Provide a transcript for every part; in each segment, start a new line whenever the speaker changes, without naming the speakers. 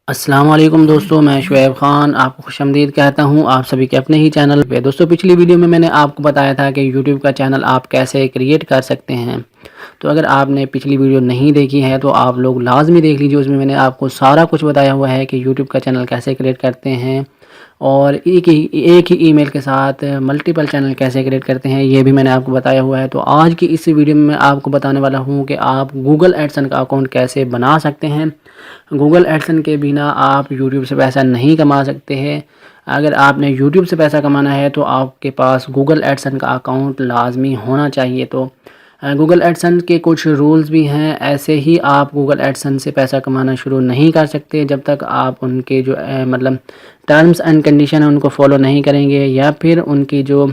अस्सलाम वालेकुम दोस्तों, मैं शुएब ख़ान आपको खुशामदीद कहता हूँ आप सभी के अपने ही चैनल पे। दोस्तों, पिछली वीडियो में मैंने आपको बताया था कि यूट्यूब का चैनल आप कैसे क्रिएट कर सकते हैं। तो अगर आपने पिछली वीडियो नहीं देखी है तो आप लोग लाज़मी देख लीजिए, उसमें मैंने आपको सारा कुछ बताया हुआ है कि यूट्यूब का चैनल कैसे क्रिएट करते हैं और एक ही ईमेल के साथ मल्टीपल चैनल कैसे क्रिएट करते हैं, ये भी मैंने आपको बताया हुआ है। तो आज की इस वीडियो में मैं आपको बताने वाला हूँ कि आप गूगल एडसन का अकाउंट कैसे बना सकते हैं। गूगल एडसन के बिना आप यूट्यूब से पैसा नहीं कमा सकते हैं। अगर आपने यूट्यूब से पैसा कमाना है तो आपके पास गूगल एडसन का अकाउंट लाजमी होना चाहिए। तो गूगल एडसन के कुछ रूल्स भी हैं, ऐसे ही आप गूगल एडसन से पैसा कमाना शुरू नहीं कर सकते जब तक आप उनके जो मतलब टर्म्स एंड कंडीशन है उनको फॉलो नहीं करेंगे, या फिर उनकी जो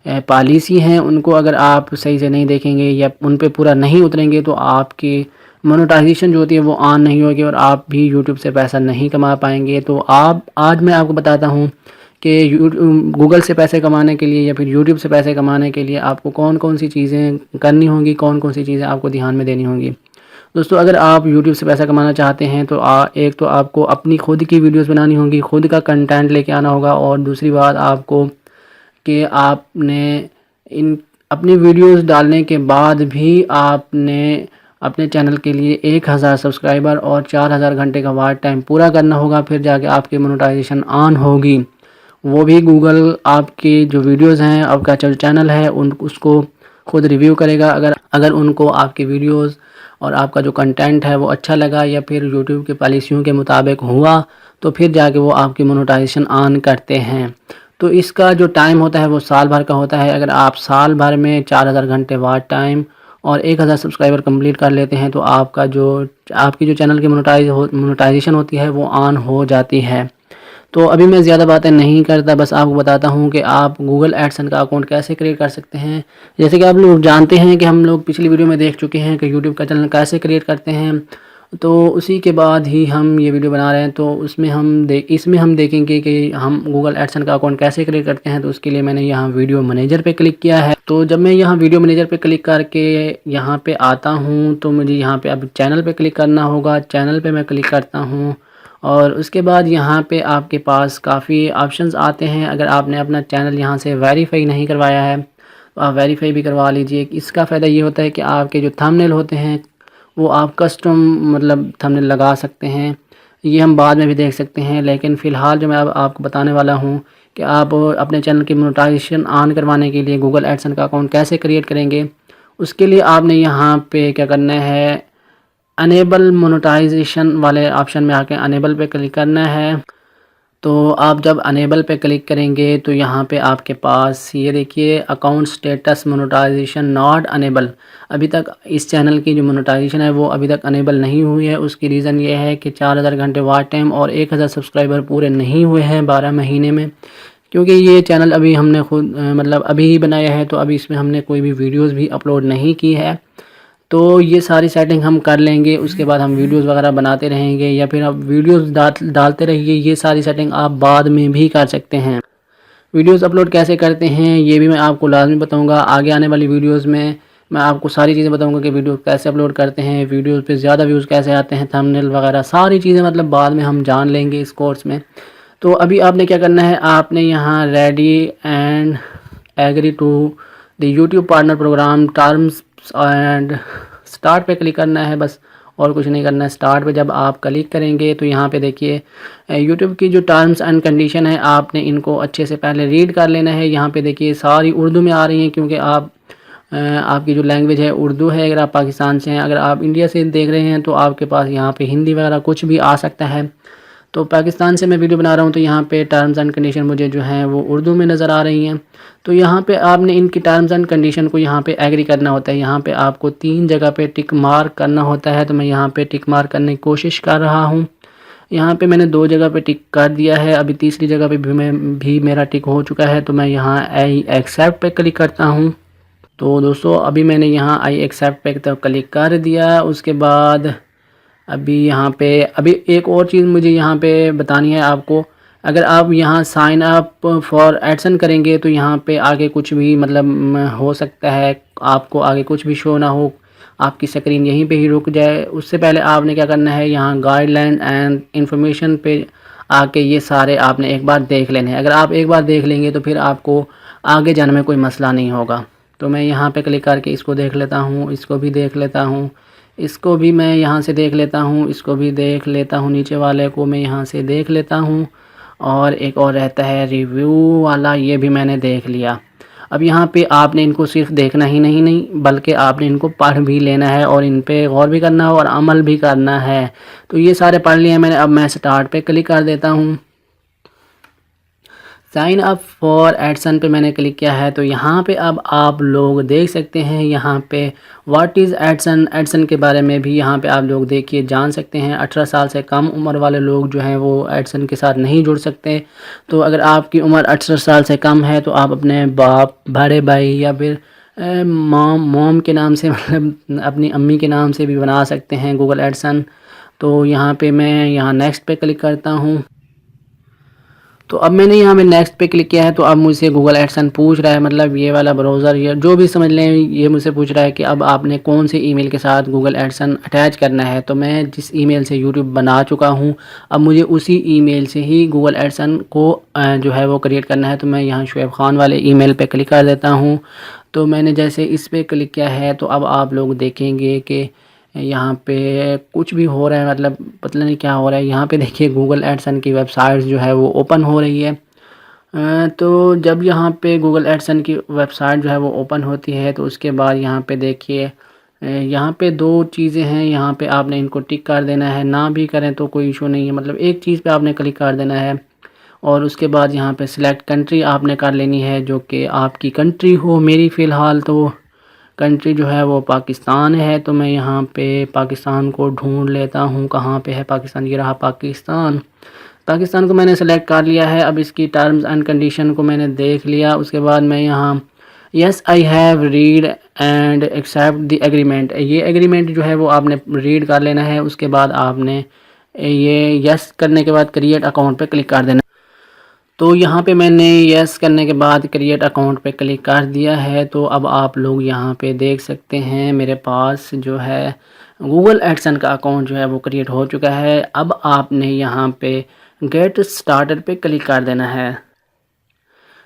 पॉलिसी हैं उनको अगर आप सही से नहीं देखेंगे या उन पे पूरा नहीं उतरेंगे तो आपकी मोनेटाइजेशन जो होती है वो ऑन नहीं होगी और आप भी यूट्यूब से पैसा नहीं कमा पाएंगे। तो आप आज मैं आपको बताता हूँ कि गूगल से पैसे कमाने के लिए या फिर यूट्यूब से पैसे कमाने के लिए आपको कौन कौन सी चीज़ें करनी होंगी, कौन कौन सी चीज़ें आपको ध्यान में देनी होंगी। दोस्तों, अगर आप यूट्यूब से पैसा कमाना चाहते हैं तो एक तो आपको अपनी खुद की वीडियोस बनानी होगी, खुद का कंटेंट लेके आना होगा, और दूसरी बात आपको कि आपने इन अपनी वीडियोस डालने के बाद भी आपने अपने चैनल के लिए 1000 सब्सक्राइबर और 4000 घंटे का वॉच टाइम पूरा करना होगा, फिर जाके आपकी मोनेटाइजेशन ऑन होगी। वो भी गूगल आपकी जो वीडियोस हैं, आपका जो चैनल है उसको खुद रिव्यू करेगा। अगर उनको आपकी वीडियोस और आपका जो कंटेंट है वो अच्छा लगा या फिर यूट्यूब की पॉलिसियों के मुताबिक हुआ तो फिर जाके वो आपकी मोनेटाइजेशन ऑन करते हैं। तो इसका जो टाइम होता है वो साल भर का होता है। अगर आप साल भर में 4000 घंटे वॉच टाइम और 1000 सब्सक्राइबर कंप्लीट कर लेते हैं तो आपकी जो चैनल की मोनेटाइजेशन होती है वो ऑन हो जाती है। तो अभी मैं ज़्यादा बातें नहीं करता, बस आपको बताता हूँ कि आप गूगल एडसन का अकाउंट कैसे क्रिएट कर सकते हैं। जैसे कि आप लोग जानते हैं कि हम लोग पिछली वीडियो में देख चुके हैं कि यूट्यूब का चैनल कैसे क्रिएट करते हैं, तो उसी के बाद ही हम ये वीडियो बना रहे हैं। तो इसमें हम देखेंगे कि हम गूगल एडसन का अकाउंट कैसे क्रिएट करते हैं। तो उसके लिए मैंने यहाँ वीडियो मैनेजर पे क्लिक किया है। तो जब मैं यहाँ वीडियो मैनेजर पे क्लिक करके यहाँ पे आता हूँ तो मुझे यहाँ पे अब चैनल पे क्लिक करना होगा। चैनल पे मैं क्लिक करता हूँ और उसके बाद यहाँ पे आपके पास काफ़ी ऑप्शंस आते हैं। अगर आपने अपना चैनल यहाँ से वेरीफाई नहीं करवाया है तो आप वेरीफाई भी करवा लीजिए। इसका फ़ायदा ये होता है कि आपके जो थंबनेल होते हैं वो आप कस्टम मतलब थंबनेल लगा सकते हैं। ये हम बाद में भी देख सकते हैं, लेकिन फ़िलहाल जो मैं अब आपको बताने वाला हूँ कि आप अपने चैनल की मोनेटाइजेशन ऑन करवाने के लिए गूगल एडसन का अकाउंट कैसे क्रिएट करेंगे। उसके लिए आपने यहाँ पे क्या करना है, अनेबल मोनेटाइजेशन वाले ऑप्शन में आके अनेबल पे क्लिक करना है। तो आप जब अनेबल पे क्लिक करेंगे तो यहाँ पे आपके पास ये देखिए account status monetisation not enable. अभी तक इस चैनल की जो मोनेटाइजेशन है वो अभी तक अनेबल नहीं हुई है। उसकी रीज़न ये है कि 4000 घंटे वॉच टाइम और 1000 सब्सक्राइबर पूरे नहीं हुए हैं 12 महीने में, क्योंकि ये चैनल अभी हमने खुद मतलब अभी ही बनाया है, तो अभी इसमें हमने कोई भी वीडियोज़ भी अपलोड नहीं की है। तो ये सारी सेटिंग हम कर लेंगे, उसके बाद हम वीडियोस वगैरह बनाते रहेंगे या फिर आप वीडियोस डालते रहिए। ये सारी सेटिंग आप बाद में भी कर सकते हैं। वीडियोस अपलोड कैसे करते हैं ये भी मैं आपको लाजमी बताऊंगा। आगे आने वाली वीडियोस में मैं आपको सारी चीज़ें बताऊंगा कि वीडियो कैसे अपलोड करते हैं, वीडियोस पे ज़्यादा व्यूज़ कैसे आते हैं, थंबनेल वगैरह सारी चीज़ें मतलब बाद में हम जान लेंगे इस कोर्स में। तो अभी आपने क्या करना है, आपने यहाँ ready and agree to the YouTube partner programme terms and start पे क्लिक करना है, बस और कुछ नहीं करना है। स्टार्ट पे जब आप क्लिक करेंगे तो यहाँ पे देखिए यूट्यूब की जो टर्म्स एंड कंडीशन है आपने इनको अच्छे से पहले रीड कर लेना है। यहाँ पे देखिए सारी उर्दू में आ रही हैं, क्योंकि आपकी जो लैंग्वेज है उर्दू है। अगर आप पाकिस्तान से हैं, अगर आप इंडिया से देख रहे हैं तो आपके पास यहाँ पे हिंदी वगैरह कुछ भी आ सकता है। तो पाकिस्तान से मैं वीडियो बना रहा हूँ तो यहाँ पे टर्म्स एंड कंडीशन मुझे जो हैं वो उर्दू में नज़र आ रही हैं। तो यहाँ पे आपने इनकी टर्म्स एंड कंडीशन को यहाँ पे एग्री करना होता है। यहाँ पे आपको 3 जगह पे टिक मार्क करना होता है। तो मैं यहाँ पे टिक मार्क करने की कोशिश कर रहा हूँ। यहाँ पे मैंने 2 जगह पे टिक कर दिया है, अभी तीसरी जगह पे भी मेरा टिक हो चुका है। तो मैं यहाँ आई एक्सेप्ट पे क्लिक करता हूँ। तो दोस्तों अभी मैंने यहाँ आई एक्सेप्ट पे तो क्लिक कर दिया। उसके बाद अभी एक और चीज़ मुझे यहाँ पे बतानी है आपको। अगर आप यहाँ साइन अप फॉर एडसन करेंगे तो यहाँ पे आगे कुछ भी मतलब हो सकता है आपको आगे कुछ भी शो ना हो। आपकी स्क्रीन यहीं पे ही रुक जाए। उससे पहले आपने क्या करना है, यहाँ गाइडलाइन एंड इन्फॉर्मेशन पे आके ये सारे आपने एक बार देख लेने हैं। अगर आप एक बार देख लेंगे तो फिर आपको आगे जाने में कोई मसला नहीं होगा। तो मैं यहाँ पे क्लिक करके इसको देख लेता हूँ, इसको भी देख लेता हूँ, इसको भी मैं यहाँ से देख लेता हूँ, इसको भी देख लेता हूँ, नीचे वाले को मैं यहाँ से देख लेता हूँ। और एक और रहता है रिव्यू वाला, ये भी मैंने देख लिया। अब यहाँ पे आपने इनको सिर्फ देखना ही नहीं बल्कि आपने इनको पढ़ भी लेना है और इन पे गौर भी करना है और अमल भी करना है। तो ये सारे पढ़ लिए मैंने। अब मैं स्टार्ट पे क्लिक कर देता हूँ। साइन अप फॉर एडसन पे मैंने क्लिक किया है। तो यहाँ पे अब आप लोग देख सकते हैं, यहाँ पे व्हाट इज़ एडसन, एडसन के बारे में भी यहाँ पे आप लोग देखिए जान सकते हैं। 18 साल से कम उम्र वाले लोग जो हैं वो एडसन के साथ नहीं जुड़ सकते। तो अगर आपकी उम्र 18 साल से कम है तो आप अपने बाप, बड़े भाई या फिर मॉम के नाम से मतलब अपनी अम्मी के नाम से भी बना सकते हैं गूगल एडसन। तो यहाँ पे मैं यहाँ नेक्स्ट पे क्लिक करता हूँ। तो अब मैंने यहाँ पे नेक्स्ट पे क्लिक किया है। तो अब मुझसे गूगल एडसन पूछ रहा है, मतलब ये वाला ब्राउज़र या जो भी समझ लें, ये मुझसे पूछ रहा है कि अब आपने कौन से ईमेल के साथ गूगल एडसन अटैच करना है। तो मैं जिस ईमेल से यूट्यूब बना चुका हूँ, अब मुझे उसी ईमेल से ही गूगल एडसन को जो है वो क्रिएट करना है। तो मैं यहाँ शुएब खान वाले ईमेल पे क्लिक कर देता हूँ। तो मैंने जैसे इस पर क्लिक किया है तो अब आप लोग देखेंगे कि यहाँ पे कुछ भी हो रहा है, मतलब पता नहीं क्या हो रहा है। यहाँ पे देखिए गूगल एडसन की वेबसाइट जो है वो ओपन हो रही है। तो जब यहाँ पे गूगल एडसन की वेबसाइट जो है वो ओपन होती है तो उसके बाद यहाँ पे देखिए यहाँ पे दो चीज़ें हैं। यहाँ पे आपने इनको टिक कर देना है, ना भी करें तो कोई इशू नहीं है, मतलब एक चीज़ पे आपने क्लिक कर देना है। और उसके बाद यहाँ पे सिलेक्ट कंट्री आपने कर लेनी है जो कि आपकी कंट्री हो। मेरी फ़िलहाल तो कंट्री जो है वो पाकिस्तान है। तो मैं यहाँ पे पाकिस्तान को ढूंढ लेता हूँ, कहाँ पे है पाकिस्तान, ये रहा पाकिस्तान। पाकिस्तान को मैंने सेलेक्ट कर लिया है। अब इसकी टर्म्स एंड कंडीशन को मैंने देख लिया। उसके बाद मैं यहाँ yes I have read and accept the agreement, ये एग्रीमेंट जो है वो आपने रीड कर लेना है। उसके बाद आपने ये यस करने के बाद क्रिएट अकाउंट पे क्लिक कर देना। तो यहाँ पे मैंने यस करने के बाद क्रिएट अकाउंट पे क्लिक कर दिया है। तो अब आप लोग यहाँ पे देख सकते हैं मेरे पास जो है गूगल एडसन का अकाउंट जो है वो क्रिएट हो चुका है। अब आपने यहाँ पे गेट स्टार्टेड पे क्लिक कर देना है।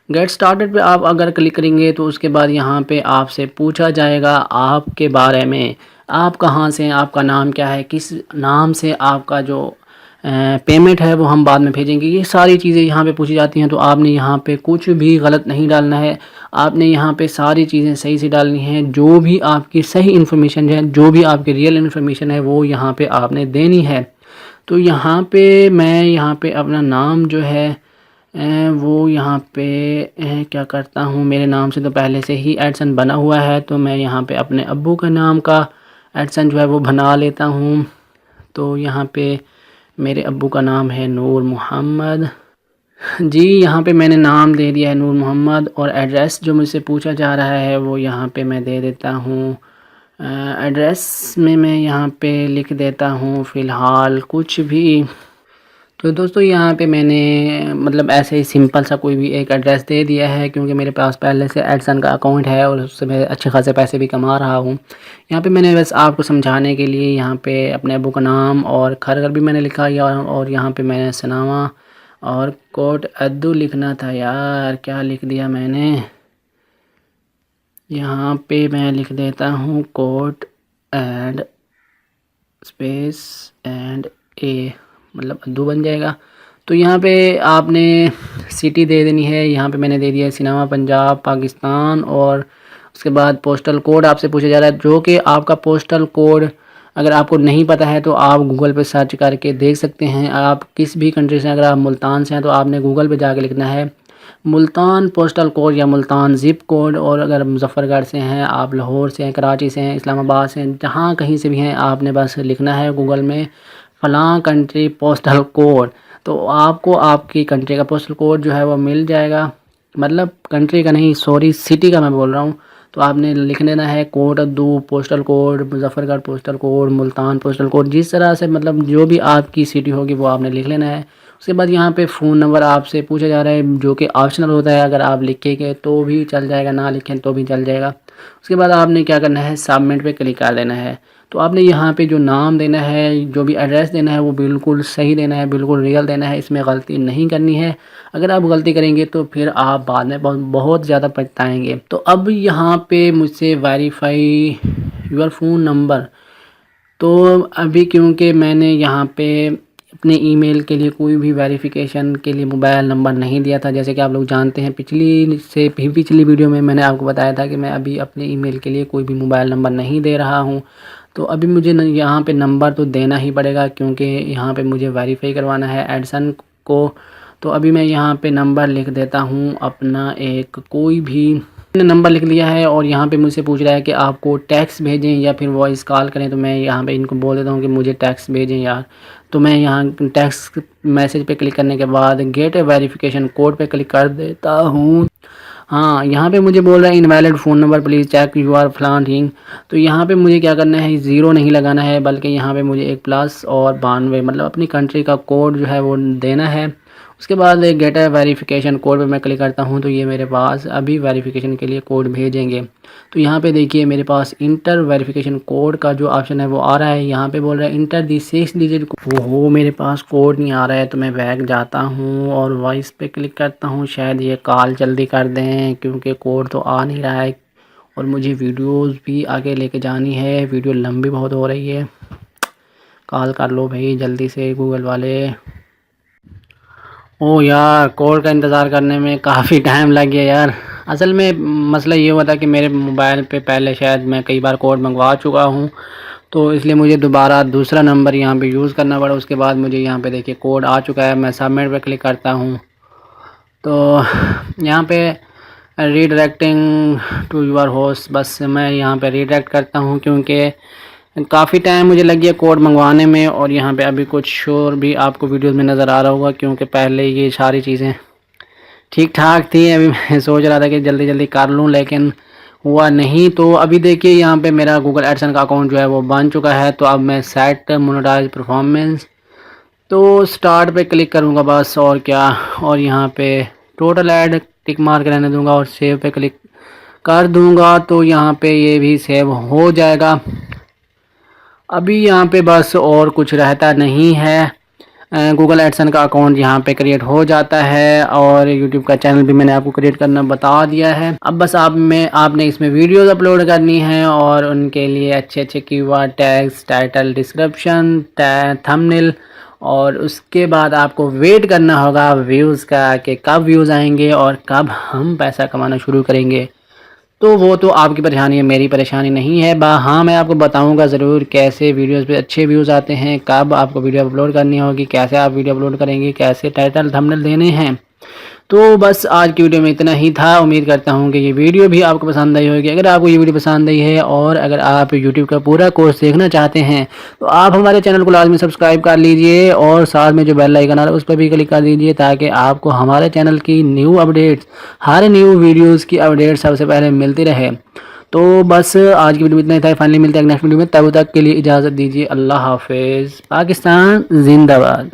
गेट स्टार्टेड पे आप अगर क्लिक करेंगे तो उसके बाद यहाँ पे आपसे पूछा जाएगा आपके बारे में, आप कहाँ से हैं, आपका नाम क्या है, किस नाम से आपका जो पेमेंट है वो हम बाद में भेजेंगे। ये सारी चीज़ें यहाँ पे पूछी जाती हैं। तो आपने यहाँ पे कुछ भी गलत नहीं डालना है, आपने यहाँ पे सारी चीज़ें सही से डालनी हैं। जो भी आपकी सही इन्फॉर्मेशन है, जो भी आपकी रियल इन्फॉर्मेशन है वो यहाँ पे आपने देनी है। तो यहाँ पे मैं यहाँ पे अपना नाम जो है वो यहाँ पे क्या करता हूँ, मेरे नाम से तो पहले से ही एडसन बना हुआ है। तो मैं यहाँ पे अपने अब्बू का नाम का एडसन जो है वो बना लेता हूँ। तो यहाँ पे मेरे अब्बू का नाम है नूर मोहम्मद जी। यहाँ पे मैंने नाम दे दिया है नूर मोहम्मद। और एड्रेस जो मुझसे पूछा जा रहा है वो यहाँ पे मैं दे देता हूँ। एड्रेस में मैं यहाँ पे लिख देता हूँ फ़िलहाल कुछ भी। तो दोस्तों यहाँ पे मैंने मतलब ऐसे ही सिंपल सा कोई भी एक एड्रेस दे दिया है, क्योंकि मेरे पास पहले से एडसन का अकाउंट है और उससे मैं अच्छे खासे पैसे भी कमा रहा हूँ। यहाँ पे मैंने बस आपको समझाने के लिए यहाँ पे अपने अबू का नाम और घर भी मैंने लिखा और यहाँ पे मैंने सनामा और कोट अद्दू लिखना था। यार क्या लिख दिया मैंने, यहाँ पे मैं लिख देता हूँ कोट एंड स्पेस एंड ए, मतलब अद्दू बन जाएगा। तो यहाँ पे आपने सिटी दे देनी है। यहाँ पे मैंने दे दिया है सिनामा पंजाब पाकिस्तान। और उसके बाद पोस्टल कोड आपसे पूछा जा रहा है, जो कि आपका पोस्टल कोड अगर आपको नहीं पता है तो आप गूगल पे सर्च करके देख सकते हैं। आप किस भी कंट्री से, अगर आप मुल्तान से हैं तो आपने गूगल पे जाके लिखना है मुल्तान पोस्टल कोड या मुल्तान ज़िप कोड। और अगर मुजफ्फ़रगढ़ से हैं, आप लाहौर से हैं, कराची से हैं, इस्लामाबाद से हैं, जहाँ कहीं से भी हैं, आपने बस लिखना है गूगल में फ़लाँ कंट्री पोस्टल कोड। तो आपको आपकी कंट्री का पोस्टल कोड जो है वो मिल जाएगा, मतलब कंट्री का नहीं, सॉरी सिटी का मैं बोल रहा हूँ। तो आपने लिख लेना है Kot Addu postal code, Muzaffargarh postal code, Multan postal code, जिस तरह से मतलब जो भी आपकी सिटी होगी वो आपने लिख लेना है। उसके बाद यहाँ पे फ़ोन नंबर आपसे पूछा जा रहा है, जो कि ऑप्शनल होता है, अगर आप लिखेंगे तो भी चल जाएगा, ना लिखें तो भी चल जाएगा। उसके बाद आपने क्या करना है, सबमिट पे क्लिक कर देना है। तो आपने यहाँ पे जो नाम देना है, जो भी एड्रेस देना है वो बिल्कुल सही देना है, बिल्कुल रियल देना है, इसमें गलती नहीं करनी है। अगर आप गलती करेंगे तो फिर आप बाद में बहुत ज़्यादा पछताएंगे। तो अब यहाँ पे मुझसे वेरीफाई योर फ़ोन नंबर, तो अभी क्योंकि मैंने यहाँ पे अपने ईमेल के लिए कोई भी वेरिफिकेशन के लिए मोबाइल नंबर नहीं दिया था, जैसे कि आप लोग जानते हैं पिछली वीडियो में मैंने आपको बताया था कि मैं अभी अपने ईमेल के लिए कोई भी मोबाइल नंबर नहीं दे रहा हूँ। तो अभी मुझे यहाँ पे नंबर तो देना ही पड़ेगा, क्योंकि यहाँ पे मुझे वेरीफाई करवाना है एडसन को। तो अभी मैं यहाँ पे नंबर लिख देता हूँ अपना, एक कोई भी मैंने नंबर लिख लिया है। और यहाँ पे मुझसे पूछ रहा है कि आपको टेक्स्ट भेजें या फिर वॉइस कॉल करें, तो मैं यहाँ पे इनको बोल देता हूँ कि मुझे टेक्स्ट भेजें यार। तो मैं यहाँ टेक्स्ट मैसेज पे क्लिक करने के बाद गेट वेरिफिकेशन कोड पे क्लिक कर देता हूँ। हाँ, यहाँ पे मुझे बोल रहा है invalid phone number please check you are फलान थिंग। तो यहाँ पे मुझे क्या करना है, ज़ीरो नहीं लगाना है, बल्कि यहाँ पे मुझे एक प्लस और 92 मतलब अपनी कंट्री का कोड जो है वो देना है। उसके बाद गेट वेरिफिकेशन कोड पे मैं क्लिक करता हूँ, तो ये मेरे पास अभी वेरिफिकेशन के लिए कोड भेजेंगे। तो यहाँ पे देखिए मेरे पास इंटर वेरिफिकेशन कोड का जो ऑप्शन है वो आ रहा है। यहाँ पे बोल रहा है इंटर दी 6 डिजिट, वो मेरे पास कोड नहीं आ रहा है। तो मैं बैक जाता हूँ और वॉइस पे क्लिक करता हूँ, शायद ये कॉल जल्दी कर दें क्योंकि कोड तो आ नहीं रहा है और मुझे वीडियोज़ भी आगे लेके जानी है, वीडियो लंबी बहुत हो रही है। कॉल कर लो भाई जल्दी से गूगल वाले। ओ यार, कोड का इंतज़ार करने में काफ़ी टाइम लग गया यार। असल में मसला ये हुआ था कि मेरे मोबाइल पे पहले शायद मैं कई बार कोड मंगवा चुका हूँ, तो इसलिए मुझे दोबारा दूसरा नंबर यहाँ पे यूज़ करना पड़ा। उसके बाद मुझे यहाँ पे देखिए कोड आ चुका है, मैं सबमिट पे क्लिक करता हूँ। तो यहाँ पे रीडायरेक्टिंग टू योर होस्ट, बस मैं यहाँ पे रीडायरेक्ट करता हूँ क्योंकि काफ़ी टाइम मुझे लग गया कोड मंगवाने में। और यहाँ पे अभी कुछ और भी आपको वीडियोस में नज़र आ रहा होगा, क्योंकि पहले ये सारी चीज़ें ठीक ठाक थी। अभी मैं सोच रहा था कि जल्दी जल्दी कर लूँ, लेकिन हुआ नहीं। तो अभी देखिए यहाँ पे मेरा गूगल एडसन का अकाउंट जो है वो बन चुका है। तो अब मैं सेट मोनेटाइज परफॉर्मेंस, तो स्टार्ट पे क्लिक करूँगा बस, और क्या। और यहाँ पे टोटल ऐड टिक मार्क रहने दूँगा और सेव पे क्लिक कर दूँगा। तो यहाँ पे ये भी सेव हो जाएगा। अभी यहाँ पे बस और कुछ रहता नहीं है, गूगल एडसन का अकाउंट यहाँ पे क्रिएट हो जाता है और यूट्यूब का चैनल भी मैंने आपको क्रिएट करना बता दिया है। अब बस आपने इसमें वीडियोस अपलोड करनी है और उनके लिए अच्छे अच्छे keyword tags, title, description, thumbnail, और उसके बाद आपको वेट करना होगा व्यूज़ का कि कब व्यूज़ आएंगे और कब हम पैसा कमाना शुरू करेंगे। तो वो तो आपकी परेशानी है, मेरी परेशानी नहीं है। हाँ, मैं आपको बताऊंगा ज़रूर कैसे वीडियोस पे अच्छे व्यूज़ आते हैं, कब आपको वीडियो अपलोड करनी होगी, कैसे आप वीडियो अपलोड करेंगे, कैसे टाइटल थंबनेल देने हैं। तो बस आज की वीडियो में इतना ही था। उम्मीद करता हूँ कि ये वीडियो भी आपको पसंद आई होगी। अगर आपको ये वीडियो पसंद आई है और अगर आप यूट्यूब का पूरा कोर्स देखना चाहते हैं तो आप हमारे चैनल को लाजमी सब्सक्राइब कर लीजिए और साथ में जो बेल आइकन आ रहा है उस पर भी क्लिक कर दीजिए, ताकि आपको हमारे चैनल की न्यू अपडेट्स, हर न्यू वीडियोज़ की अपडेट सबसे पहले मिलती रहे। तो बस आज की वीडियो में इतना ही था। फाइनली मिलते हैं नेक्स्ट वीडियो में, तब तक के लिए इजाज़त दीजिए। अल्लाह हाफिज़। पाकिस्तान जिंदाबाद।